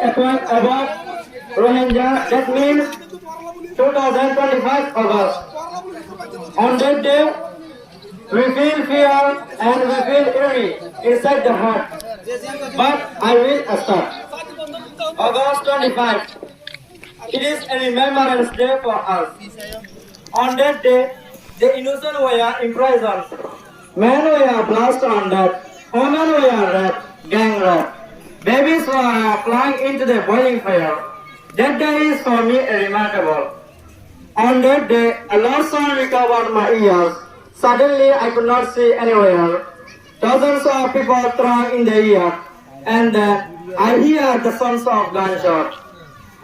Appoint above Rohingya, that means 2025 August. On that day, we feel fear and we feel eerie inside the heart. But I will start. August 25. It is a remembrance day for us. On that day, the innocent were imprisoned. Men were blasted on death. Women were raped, gang raped. Babies were flying into the boiling fire. That day is for me remarkable. On that day, a loud sound recovered my ears. Suddenly, I could not see anywhere. Thousands of people throng in the air, and then I hear the sounds of gunshots.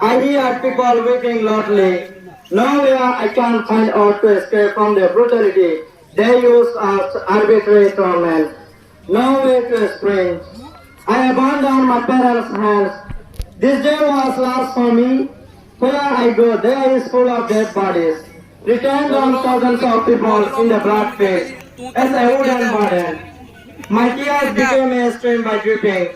I hear people weeping loudly. Nowhere I can find out to escape from the brutality they use as arbitrary torment. No way to spring. I abandoned my parents' hands. This day was last for me. Where I go, there is full of dead bodies. Returned on thousands of people in the black pit as a wooden burden. My tears became a stream by dripping.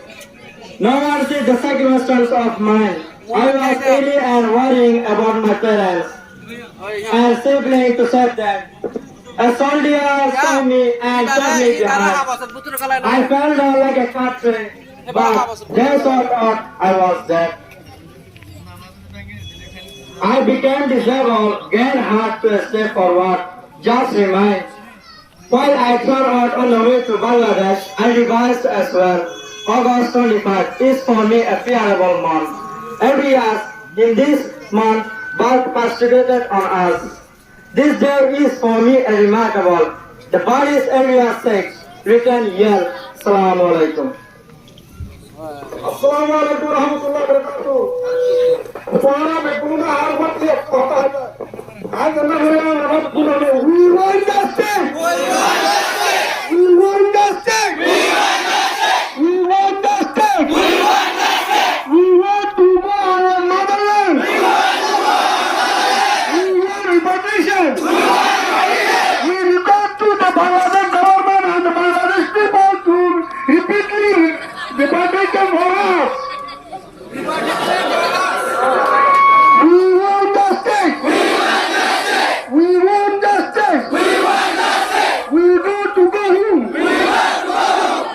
No one sees the circumstances of mine. I was ill and worrying about my parents and simply to save them. A soldier saw me and took me behind. I fell down like a cartridge, but they thought I was dead. I became disabled, gained heart to step forward, just remained. While I turned out on the way to Bangladesh, I revised as well. August 25 is for me a fearable month. Every year in this month, birth persecuted on us. This day is for me a remarkable. The bodies area 6, written yell. Assalamu alaikum. Assalamu alaikum warahmatullahi wabarakatuh. Para mekuna harbat ye kota hai. Aaj na hera harbat kuna me. We want justice. We want justice. We want justice. We want justice. We want justice. We want justice. We want to go our motherland. We want to go our motherland. We want repatriation. We want repatriation. We request to the Bangladesh government and the Bangladesh people to repeatedly repatriate them for us. We want justice. We want justice. We want justice. We want justice. We want to go home.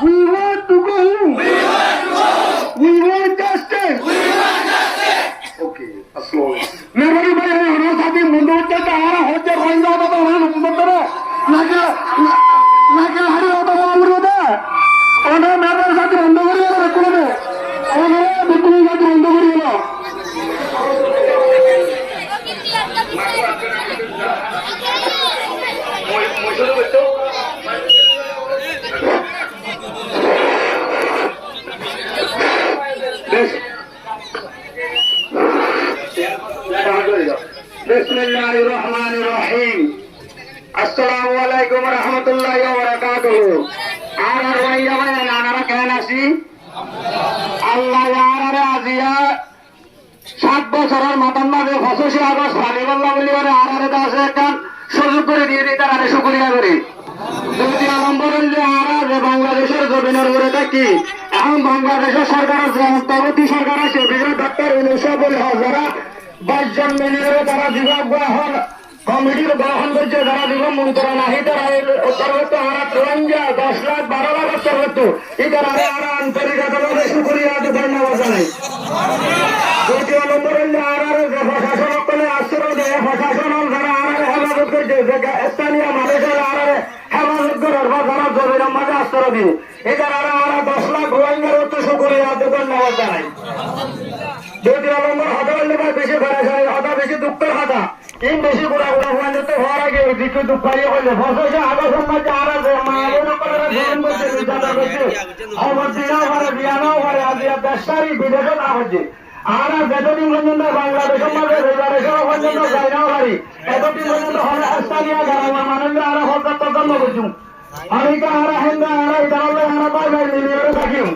We want to go home. We want to go home. We want to go home. We want justice. We want justice. Okay, slowly. मेरे भाई हमारे साथी मुंडोटे का हमारा होते कोई ना तो हमारे मुंडोटे लगे लगे हरी होता है मुंडोटे और मेरे साथी मुंडोटे है रखने में और मेरे बिल्कुल साथी मुंडोटे है बिस्मिल्लाहिर्रहमानिर्रहीम अस्सलामु अलैकुम रहमतुल्लाहि व बरकातुहू আর আর ভাই আমার নানারা কেন আছি আল্লাহ আর আজিয়া 7 বছরের মাতান মাঝে 25 আগস্ট ফালিবাল্লাহ বলি আর আর আছে একটা সুযোগ করে দিয়ে দিই তার শুকরিয়া করি দ্বিতীয় নম্বর হল যে বাংলাদেশের জমিনের উপরে থাকি এখন বাংলাদেশের সরকারের যে অন্তর্বর্তী সরকার আছে বিজয় ডক্টর ইউনুসবুল হাজারা 22 জন মিলিয়নের তারা বিভাগ হল কমিটির গ্রহণ করছে যারা বিভাগ মন্ত্রণালয় তারা অন্তর্গত আমরা 10 লাখ 12 লাখ অন্তর্গত এটার আর আন্তরিকভাবে শুকরিয়া ধন্যবাদ জানাই দ্বিতীয় নম্বর হল আর যে প্রশাসন করে আশ্রয় দেয় প্রশাসন যারা আর হেফাজত করছে স্থানীয় মানুষের আর হেফাজত করার বা যারা জমির মাঝে আশ্রয় দিন এটার আর 10 লাখ রোহিঙ্গার অর্থ শুকরিয়া ধন্যবাদ জানাই দ্বিতীয় নম্বর হতে পারলে বেশি বেড়াশাই হতা বেশি দুঃখের কথা এই বেশি বুড়া বুড়া হওয়ার তো হওয়ার আগে দিকে দুঃখ পাইয়ে হইলে ফসল আগস্ট মাঝে আর আছে মায়ের উপরে জীবন করছে নির্যাতন করছে খবর দিনাও পারে বিয়ানাও পারে আজ দেশারি বিদেশে না হচ্ছে আর যতদিন পর্যন্ত বাংলাদেশের মাঝে রেজারেশন পর্যন্ত যাইনাও পারি এতদিন পর্যন্ত হলে স্থানীয় গ্রামের মানুষরা আর হরকার তদন্ত করছুম আমি তো আর হেন্দা আর ইতারালে আর পাই ভাই মিলিয়ে থাকিম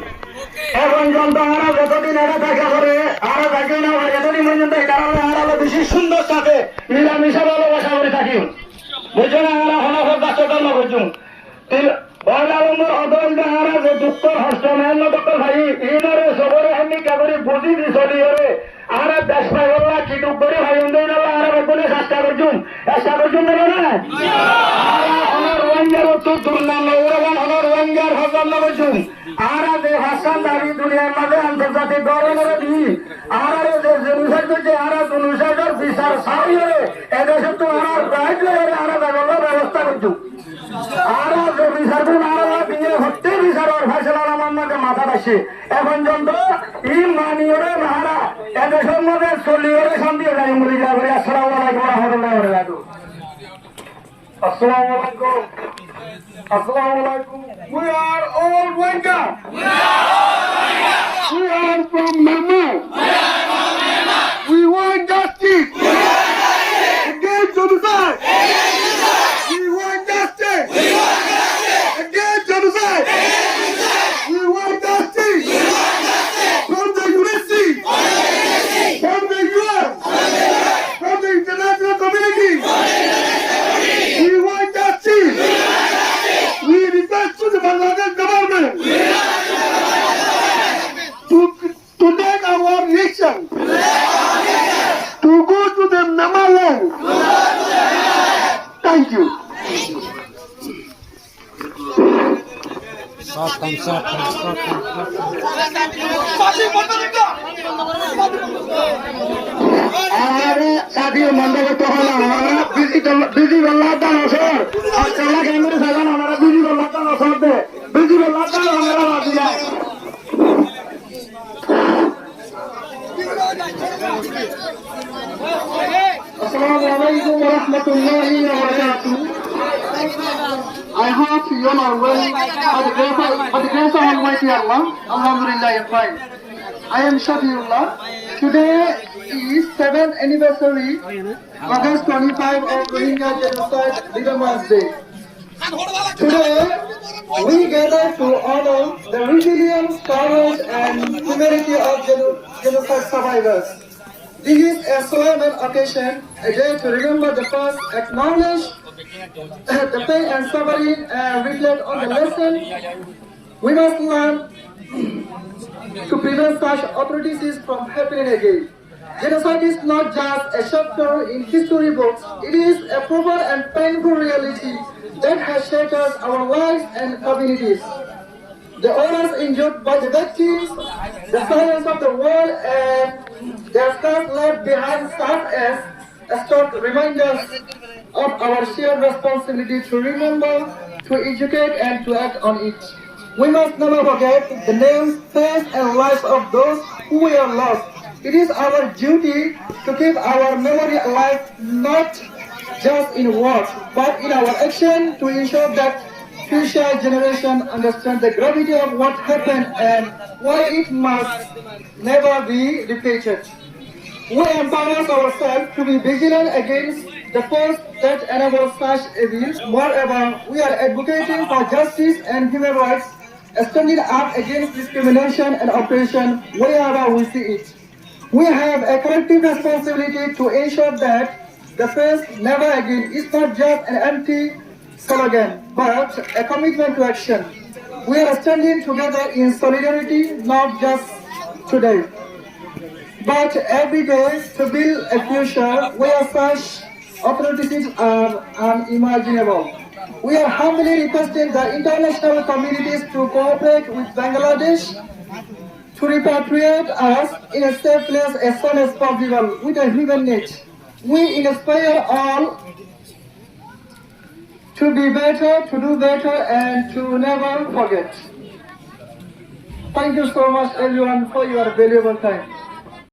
এখন যন্ত্র আমরা যতদিন এটা দেখা করে আরো থাকি না যতদিন পর্যন্ত ইতারালে আর বেশি সুন্দর থাকে মিলামিশা ভালোবাসা করে থাকি বুঝছো না আমরা হনফর কাজ তদন্ত করছুম পয়লা নম্বর অদল আর যে দুঃখ হস্ত মেহনত ভাই ইনারে সবরে বুঝি দিছলি রে আর দেশ পাই বললা কি টুক করে হয় দেই না আর বলে চেষ্টা করছুম না না আমার রোহিঙ্গার তো দুর্নাম ওরাবান হলো রোহিঙ্গার হজম না করছুম আর যে হাসান দাবি দুনিয়ার মাঝে আন্তর্জাতিক গণমাধ্যমে দি আর যে জেনুসাইড করছে আর জেনুসাইডের বিচার সারি রে এদেশে তো আর রাইট রে আর ব্যবস্থা করছুম আর যে বিচার আর বিয়ে হতে বিচারের ফয়সালা আমার মধ্যে মাথা আসে এখন যন্ত্র ই মানিয়রে মাহারা এদেশের মধ্যে চলিয়রে শান্তি যাই মুড়ি যাবে আসসালামু আলাইকুম ওয়া রাহমাতুল্লাহি ওয়া বারাকাতুহু আসসালামু আলাইকুম আসসালামু আলাইকুম we are all Rohingya we are from Myanmar we want justice against genocide we want justice against genocide we want justice from the UNC from the UN from the international community we want justice we request to the Bangladesh government to take our nation to go to the Myanmar land. Thank you. हमारे साथियों मंडल तो हमारा busy बल्ला का नौसर और चला के मेरे साजन हमारा बिजी बल्ला का नौसर दे बिजी बल्ला का हमारा बात जाए अस्सलाम वालेकुम व रहमतुल्लाहि व बरकातुहू I hope you all are well by the grace of Almighty Allah. Alhamdulillah, I am fine. I am Shafiullah. Today is 7th anniversary, August 25 of Rohingya Genocide Remembrance Day. Today, we gather to honor the resilience, courage and humanity of genocide survivors. This is a solemn occasion, a day to remember the past, acknowledge the pain and suffering, and reflect on the lesson we must learn to prevent such atrocities from happening again. Genocide is not just a chapter in history books, it is a proven and painful reality that has shattered our lives and communities. The horrors endured by the victims, the silence of the world, and their scars left behind serve as stark reminders of our shared responsibility to remember, to educate, and to act on it. We must never forget the names, faces, and lives of those who were lost. It is our duty to keep our memory alive, not just in words, but in our action, to ensure that future generations understand the gravity of what happened and why it must never be repeated. We empower ourselves to be vigilant against the force that enables such evil. Moreover, we are advocating for justice and human rights, standing up against discrimination and oppression wherever we see it. We have a collective responsibility to ensure that the phrase "never again" is not just an empty slogan, but a commitment to action. We are standing together in solidarity, not just today, but every day, to build a future where such atrocities are unimaginable. We are humbly requesting the international communities to cooperate with Bangladesh to repatriate us in a safe place as soon as possible with a human need. We inspire all to be better, to do better, and to never forget. Thank you so much everyone for your valuable time.